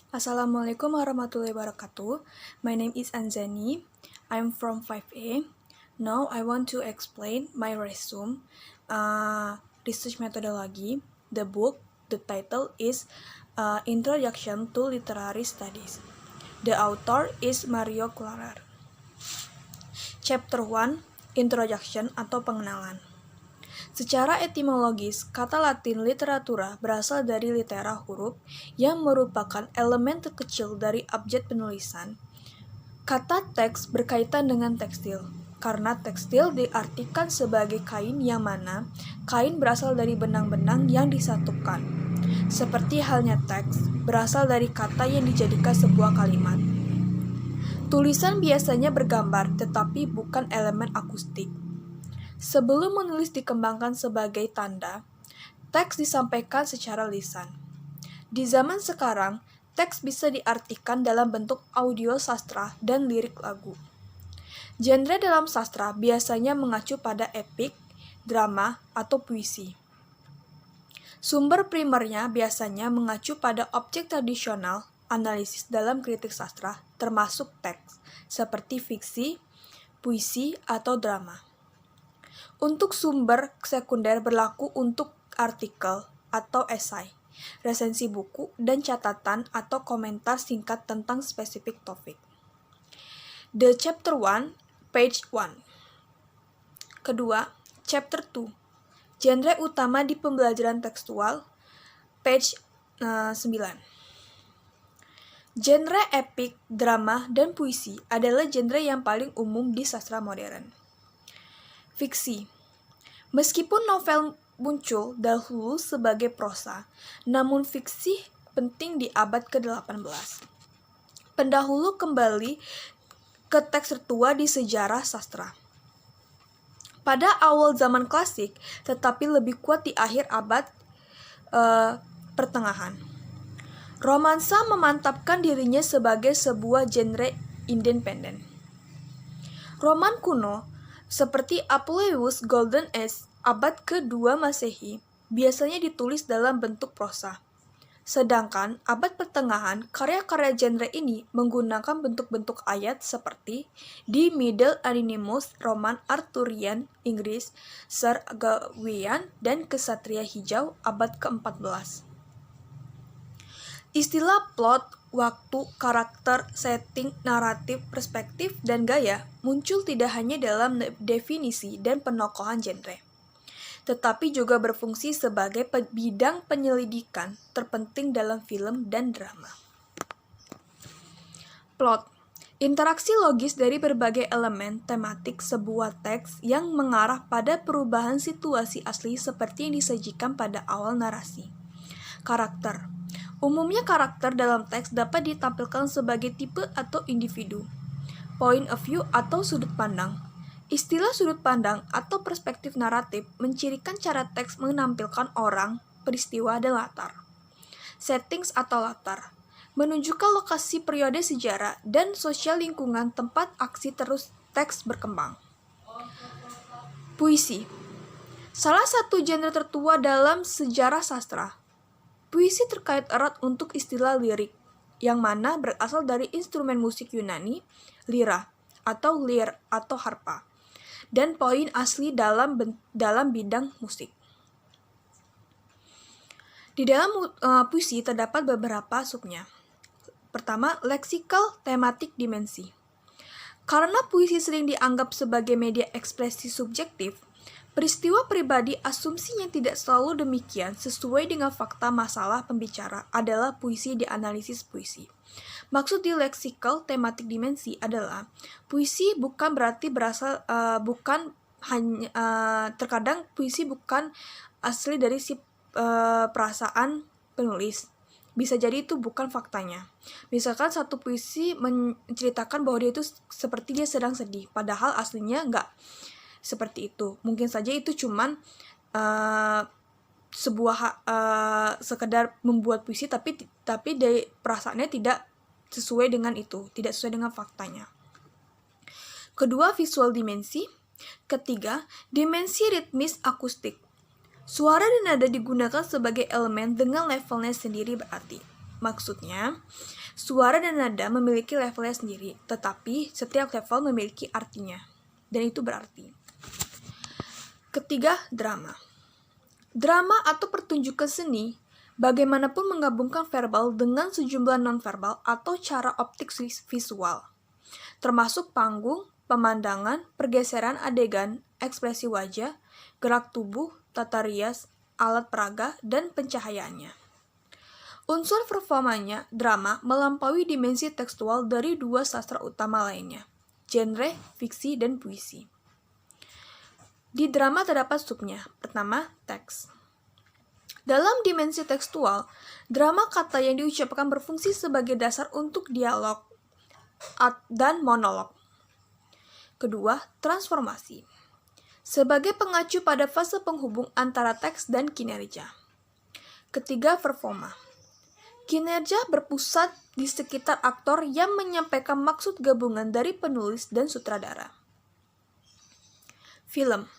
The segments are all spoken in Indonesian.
Assalamualaikum warahmatullahi wabarakatuh. My name is Anzani. I'm from 5A. Now I want to explain my resume, research methodology. The book, the title is Introduction to Literary Studies. The author is Mario Clarer. Chapter 1, Introduction atau pengenalan. Secara etimologis, kata Latin literatura berasal dari litera huruf yang merupakan elemen terkecil dari abjad penulisan. Kata teks berkaitan dengan tekstil, karena tekstil diartikan sebagai kain yang mana kain berasal dari benang-benang yang disatukan. Seperti halnya teks berasal dari kata yang dijadikan sebuah kalimat. Tulisan biasanya bergambar tetapi bukan elemen akustik. Sebelum menulis dikembangkan sebagai tanda, teks disampaikan secara lisan. Di zaman sekarang, teks bisa diartikan dalam bentuk audio sastra dan lirik lagu. Genre dalam sastra biasanya mengacu pada epik, drama, atau puisi. Sumber primernya biasanya mengacu pada objek tradisional analisis dalam kritik sastra, termasuk teks, seperti fiksi, puisi, atau drama. Untuk sumber sekunder berlaku untuk artikel atau esai, resensi buku, dan catatan atau komentar singkat tentang spesifik topik. The Chapter 1, Page 1. Kedua, Chapter 2, genre utama di pembelajaran tekstual, Page 9. Genre epik, drama, dan puisi adalah genre yang paling umum di sastra modern. Fiksi. Meskipun novel muncul dahulu sebagai prosa, namun fiksi penting di abad ke-18. Pendahulu kembali ke teks tertua di sejarah sastra. Pada awal zaman klasik, tetapi lebih kuat di akhir abad pertengahan. Romansa memantapkan dirinya sebagai sebuah genre independen. Roman kuno seperti Apuleius Golden Age abad ke-2 Masehi biasanya ditulis dalam bentuk prosa. Sedangkan abad pertengahan, karya-karya genre ini menggunakan bentuk-bentuk ayat seperti di Middle Anonymous Roman Arthurian Inggris, Sir Gawain, dan Kesatria Hijau abad ke-14. Istilah plot, waktu, karakter, setting, naratif, perspektif, dan gaya muncul tidak hanya dalam definisi dan penokohan genre, tetapi juga berfungsi sebagai bidang penyelidikan terpenting dalam film dan drama. Plot, interaksi logis dari berbagai elemen tematik sebuah teks yang mengarah pada perubahan situasi asli seperti yang disajikan pada awal narasi. Karakter, umumnya karakter dalam teks dapat ditampilkan sebagai tipe atau individu. Point of view atau sudut pandang. Istilah sudut pandang atau perspektif naratif mencirikan cara teks menampilkan orang, peristiwa, dan latar. Settings atau latar menunjukkan lokasi periode sejarah dan sosial lingkungan tempat aksi terus teks berkembang. Puisi, salah satu genre tertua dalam sejarah sastra. Puisi terkait erat untuk istilah lirik, yang mana berasal dari instrumen musik Yunani, lira, atau lyre atau harpa, dan poin asli dalam bidang musik. Di dalam puisi terdapat beberapa subnya. Pertama, leksikal tematik dimensi. Karena puisi sering dianggap sebagai media ekspresi subjektif, peristiwa pribadi asumsi yang tidak selalu demikian sesuai dengan fakta masalah pembicara adalah puisi di analisis puisi. Maksud di leksikal tematik dimensi adalah puisi bukan berarti berasal terkadang puisi bukan asli dari si perasaan penulis. Bisa jadi itu bukan faktanya. Misalkan satu puisi menceritakan bahwa dia itu seperti dia sedang sedih, padahal aslinya enggak seperti itu. Mungkin saja itu cuman sebuah sekedar membuat puisi tapi dari perasaannya tidak sesuai dengan itu, tidak sesuai dengan faktanya. Kedua, visual dimensi. Ketiga, dimensi ritmis akustik. Suara dan nada digunakan sebagai elemen dengan levelnya sendiri berarti. Maksudnya, suara dan nada memiliki levelnya sendiri, tetapi setiap level memiliki artinya, dan itu berarti. Ketiga, drama. Drama atau pertunjukan seni bagaimanapun menggabungkan verbal dengan sejumlah non-verbal atau cara optik visual, termasuk panggung, pemandangan, pergeseran adegan, ekspresi wajah, gerak tubuh, tata rias, alat peraga, dan pencahayaannya. Unsur performanya, drama, melampaui dimensi tekstual dari dua sastra utama lainnya, genre, fiksi, dan puisi. Di drama terdapat subnya. Pertama, teks. Dalam dimensi tekstual, drama kata yang diucapkan berfungsi sebagai dasar untuk dialog dan monolog. Kedua, transformasi. Sebagai pengacu pada fase penghubung antara teks dan kinerja. Ketiga, performa. Kinerja berpusat di sekitar aktor yang menyampaikan maksud gabungan dari penulis dan sutradara. Film.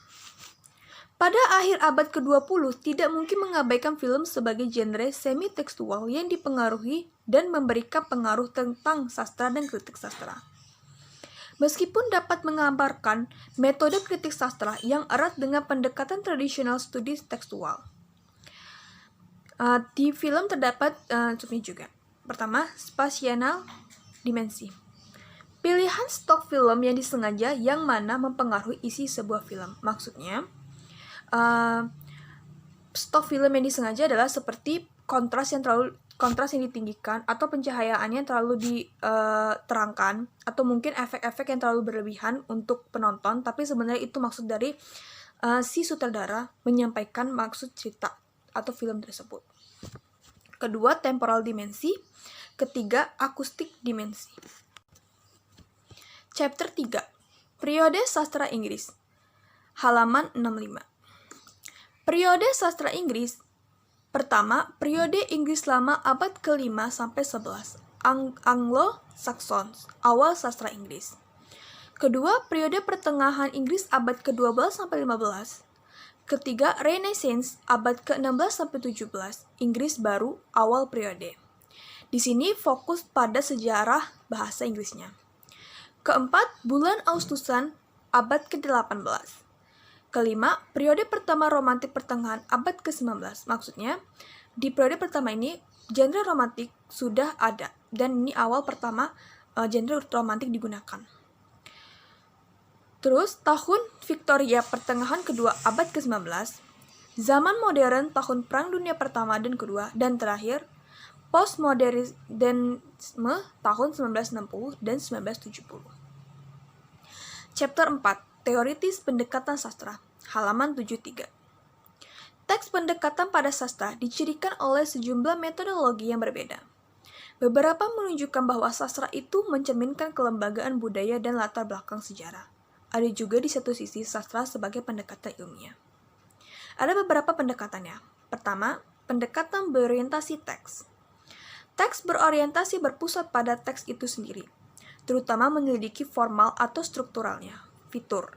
Pada akhir abad ke-20, tidak mungkin mengabaikan film sebagai genre semi-tekstual yang dipengaruhi dan memberikan pengaruh tentang sastra dan kritik sastra. Meskipun dapat mengabarkan metode kritik sastra yang erat dengan pendekatan tradisional studi tekstual. Di film terdapat subnya juga. Pertama, spasial dimensi. Pilihan stok film yang disengaja yang mana mempengaruhi isi sebuah film. Maksudnya, stok film yang disengaja adalah seperti kontras yang ditinggikan atau pencahayaannya yang terlalu diterangkan atau mungkin efek-efek yang terlalu berlebihan untuk penonton, tapi sebenarnya itu maksud dari si sutradara menyampaikan maksud cerita atau film tersebut. Kedua, temporal dimensi. Ketiga, akustik dimensi. Chapter 3. Periode sastra Inggris. Halaman 65. Periode sastra Inggris. Pertama, periode Inggris lama abad ke-5 sampai 11. Anglo-Saxon, awal sastra Inggris. Kedua, periode pertengahan Inggris abad ke-12 sampai 15. Ketiga, Renaissance abad ke-16 sampai 17, Inggris baru awal periode. Di sini fokus pada sejarah bahasa Inggrisnya. Keempat, bulan Agustusan abad ke-18. Kelima, periode pertama romantik pertengahan abad ke-19. Maksudnya, di periode pertama ini genre romantik sudah ada dan ini awal pertama genre romantik digunakan. Terus, tahun Victoria pertengahan kedua abad ke-19, zaman modern tahun Perang Dunia Pertama dan Kedua, dan terakhir, postmodernisme tahun 1960 dan 1970. Chapter 4, Teoritis Pendekatan Sastra, halaman 73. Teks pendekatan pada sastra dicirikan oleh sejumlah metodologi yang berbeda. Beberapa menunjukkan bahwa sastra itu mencerminkan kelembagaan budaya dan latar belakang sejarah. Ada juga di satu sisi sastra sebagai pendekatan ilmiah. Ada beberapa pendekatannya. Pertama, pendekatan berorientasi teks. Teks berorientasi berpusat pada teks itu sendiri, terutama menyelidiki formal atau strukturalnya, fitur.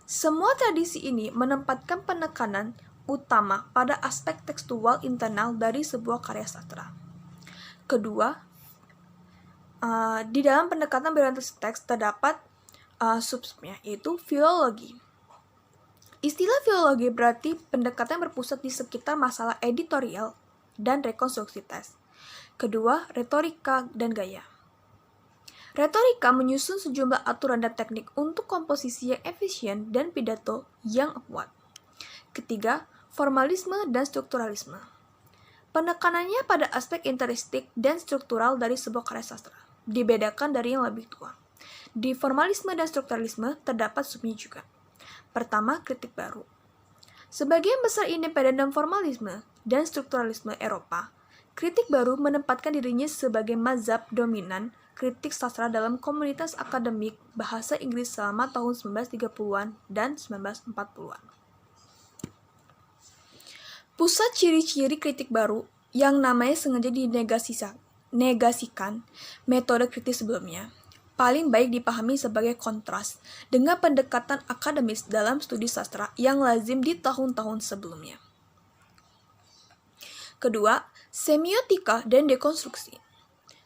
Semua tradisi ini menempatkan penekanan utama pada aspek tekstual internal dari sebuah karya sastra. Kedua, di dalam pendekatan berorientasi teks terdapat subsubnya, yaitu filologi. Istilah filologi berarti pendekatan berpusat di sekitar masalah editorial dan rekonstruksi teks. Kedua, retorika dan gaya. Retorika menyusun sejumlah aturan dan teknik untuk komposisi yang efisien dan pidato yang kuat. Ketiga, formalisme dan strukturalisme. Penekanannya pada aspek intrinsik dan struktural dari sebuah karya sastra, dibedakan dari yang lebih tua. Di formalisme dan strukturalisme terdapat subnya juga. Pertama, kritik baru. Sebagian besar independen dan formalisme dan strukturalisme Eropa, kritik baru menempatkan dirinya sebagai mazhab dominan kritik sastra dalam komunitas akademik bahasa Inggris selama tahun 1930-an dan 1940-an. Pusat ciri-ciri kritik baru yang namanya sengaja dinegasikan metode kritis sebelumnya, paling baik dipahami sebagai kontras dengan pendekatan akademis dalam studi sastra yang lazim di tahun-tahun sebelumnya. Kedua, Semiotika dan dekonstruksi.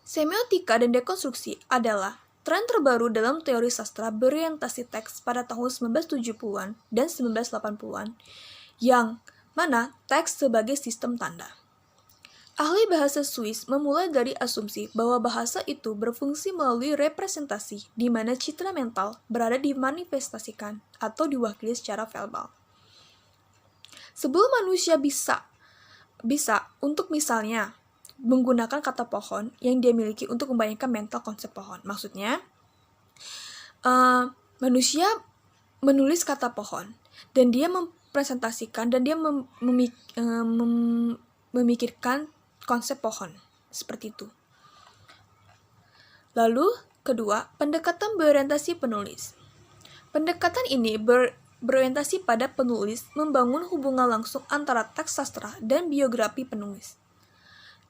Semiotika dan dekonstruksi adalah tren terbaru dalam teori sastra berorientasi teks pada tahun 1970-an dan 1980-an, yang mana teks sebagai sistem tanda. Ahli bahasa Swiss memulai dari asumsi bahwa bahasa itu berfungsi melalui representasi di mana citra mental berada dimanifestasikan atau diwakili secara verbal. Sebelum manusia bisa untuk misalnya menggunakan kata pohon yang dia miliki untuk membayangkan mental konsep pohon. Maksudnya, manusia menulis kata pohon dan dia mempresentasikan dan dia memikirkan konsep pohon seperti itu. Lalu, kedua, pendekatan berorientasi penulis. Pendekatan ini berorientasi pada penulis membangun hubungan langsung antara teks sastra dan biografi penulis.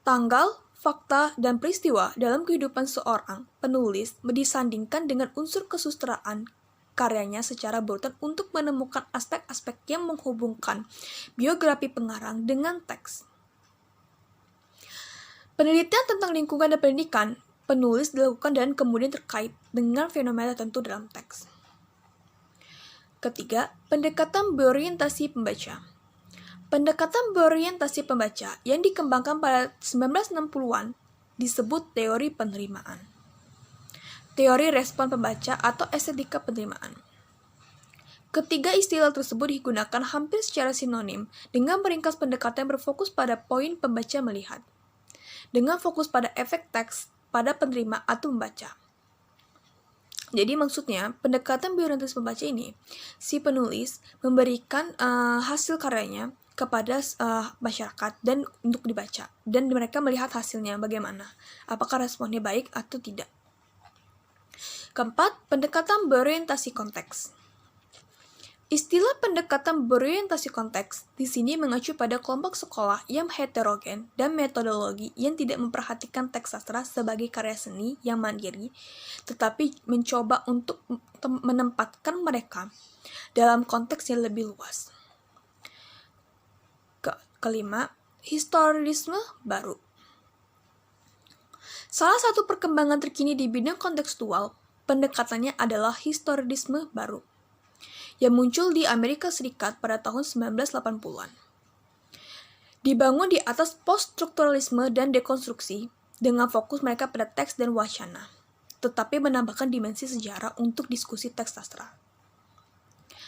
Tanggal, fakta, dan peristiwa dalam kehidupan seorang penulis disandingkan dengan unsur kesusastraan karyanya secara berurutan untuk menemukan aspek-aspek yang menghubungkan biografi pengarang dengan teks. Penelitian tentang lingkungan dan pendidikan penulis dilakukan dan kemudian terkait dengan fenomena tertentu dalam teks. Ketiga, pendekatan berorientasi pembaca. Pendekatan berorientasi pembaca yang dikembangkan pada 1960-an disebut teori penerimaan. Teori respon pembaca atau estetika penerimaan. Ketiga istilah tersebut digunakan hampir secara sinonim dengan meringkas pendekatan yang berfokus pada poin pembaca melihat, dengan fokus pada efek teks pada penerima atau membaca. Jadi maksudnya, pendekatan berorientasi pembaca ini, si penulis memberikan hasil karyanya kepada masyarakat dan untuk dibaca, dan mereka melihat hasilnya bagaimana, apakah responnya baik atau tidak. Keempat, pendekatan berorientasi konteks. Istilah pendekatan berorientasi konteks di sini mengacu pada kelompok sekolah yang heterogen dan metodologi yang tidak memperhatikan teks sastra sebagai karya seni yang mandiri, tetapi mencoba untuk menempatkan mereka dalam konteks yang lebih luas. Kelima, historisme baru. Salah satu perkembangan terkini di bidang kontekstual, pendekatannya adalah historisme baru, yang muncul di Amerika Serikat pada tahun 1980-an. Dibangun di atas post-strukturalisme dan dekonstruksi dengan fokus mereka pada teks dan wacana, tetapi menambahkan dimensi sejarah untuk diskusi teks sastra.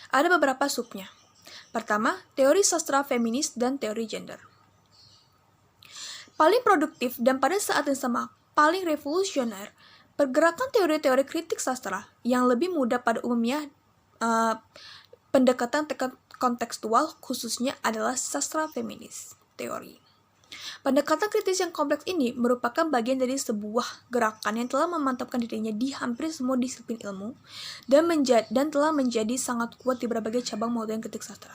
Ada beberapa subnya. Pertama, teori sastra feminis dan teori gender. Paling produktif dan pada saat yang sama paling revolusioner, pergerakan teori-teori kritik sastra yang lebih mudah pada umumnya pendekatan kontekstual khususnya adalah sastra feminis teori. Pendekatan kritis yang kompleks ini merupakan bagian dari sebuah gerakan yang telah memantapkan dirinya di hampir semua disiplin ilmu dan telah menjadi sangat kuat di berbagai cabang modern kritik sastra.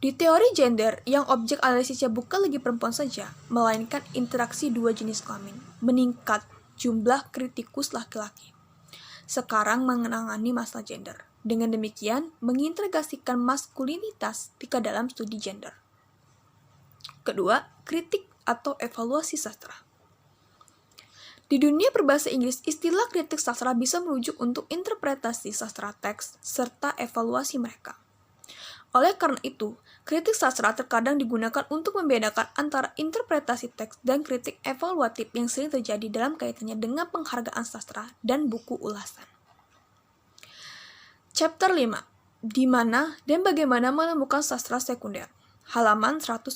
Di teori gender, yang objek analisisnya bukan lagi perempuan saja, melainkan interaksi dua jenis kelamin, meningkat jumlah kritikus laki-laki sekarang mengenangani masalah gender. Dengan demikian, mengintegrasikan maskulinitas ke dalam studi gender. Kedua, kritik atau evaluasi sastra. Di dunia berbahasa Inggris, istilah kritik sastra bisa merujuk untuk interpretasi sastra teks serta evaluasi mereka. Oleh karena itu, kritik sastra terkadang digunakan untuk membedakan antara interpretasi teks dan kritik evaluatif yang sering terjadi dalam kaitannya dengan penghargaan sastra dan buku ulasan. Chapter 5. Di mana dan bagaimana menemukan sastra sekunder. Halaman 101.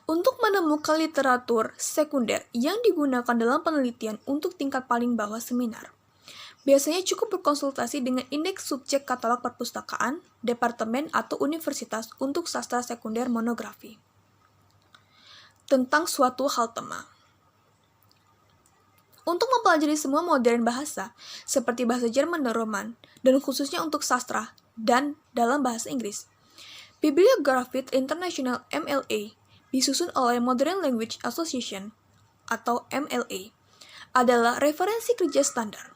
Untuk menemukan literatur sekunder yang digunakan dalam penelitian untuk tingkat paling bawah seminar, biasanya cukup berkonsultasi dengan indeks subjek katalog perpustakaan, departemen, atau universitas untuk sastra sekunder monografi tentang suatu hal tema. Untuk mempelajari semua modern bahasa, seperti bahasa Jerman dan Roman, dan khususnya untuk sastra dan dalam bahasa Inggris, Bibliography International MLA disusun oleh Modern Language Association atau MLA adalah referensi kerja standar.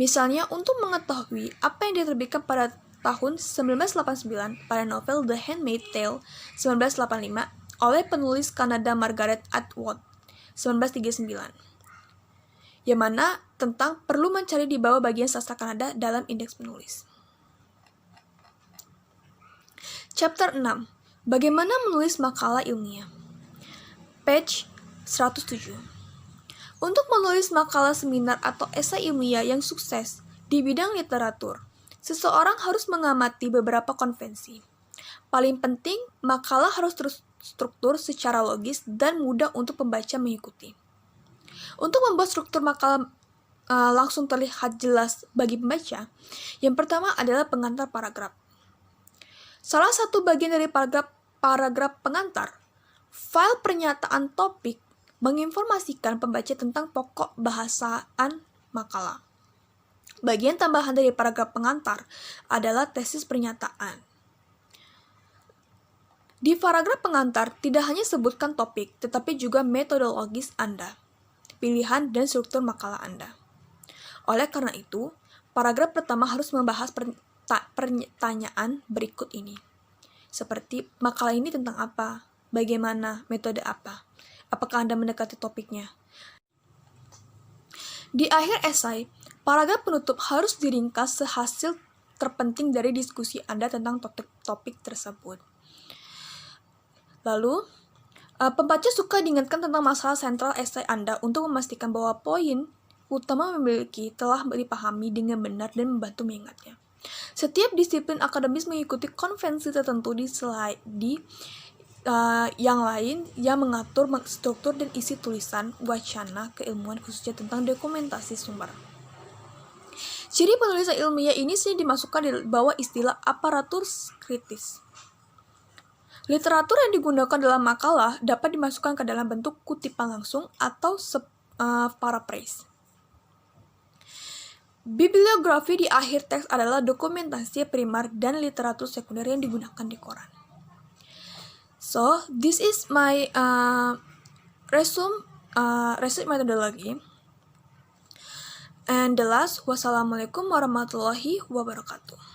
Misalnya, untuk mengetahui apa yang diterbitkan pada tahun 1989 pada novel The Handmaid's Tale 1985 oleh penulis Kanada Margaret Atwood 1939, yang mana tentang perlu mencari di bawah bagian sastra Kanada dalam indeks penulis. Chapter 6. Bagaimana menulis makalah ilmiah. Page 107. Untuk menulis makalah seminar atau esai ilmiah yang sukses di bidang literatur, seseorang harus mengamati beberapa konvensi. Paling penting, makalah harus terstruktur secara logis dan mudah untuk pembaca mengikuti. Untuk membuat struktur makalah langsung terlihat jelas bagi pembaca, yang pertama adalah pengantar paragraf. Salah satu bagian dari paragraf pengantar, file pernyataan topik, menginformasikan pembaca tentang pokok bahasaan makalah. Bagian tambahan dari paragraf pengantar adalah tesis pernyataan. Di paragraf pengantar tidak hanya sebutkan topik, tetapi juga metodologis Anda, pilihan dan struktur makalah Anda. Oleh karena itu, paragraf pertama harus membahas pertanyaan berikut ini. Seperti, makalah ini tentang apa? Bagaimana? Metode apa? Apakah Anda mendekati topiknya? Di akhir esai, paragraf penutup harus diringkas sehasil terpenting dari diskusi Anda tentang topik tersebut. Lalu, pembaca suka diingatkan tentang masalah sentral esai Anda untuk memastikan bahwa poin utama telah dipahami dengan benar dan membantu mengingatnya. Setiap disiplin akademis mengikuti konvensi tertentu yang lain yang mengatur struktur dan isi tulisan wacana keilmuan khususnya tentang dokumentasi sumber. Ciri penulisan ilmiah ini sering dimasukkan di bawah istilah aparatur kritis. Literatur yang digunakan dalam makalah dapat dimasukkan ke dalam bentuk kutipan langsung atau paraphrase. Bibliografi di akhir teks adalah dokumentasi primer dan literatur sekunder yang digunakan di koran. So, this is my resume methodology. And the last, wassalamualaikum warahmatullahi wabarakatuh.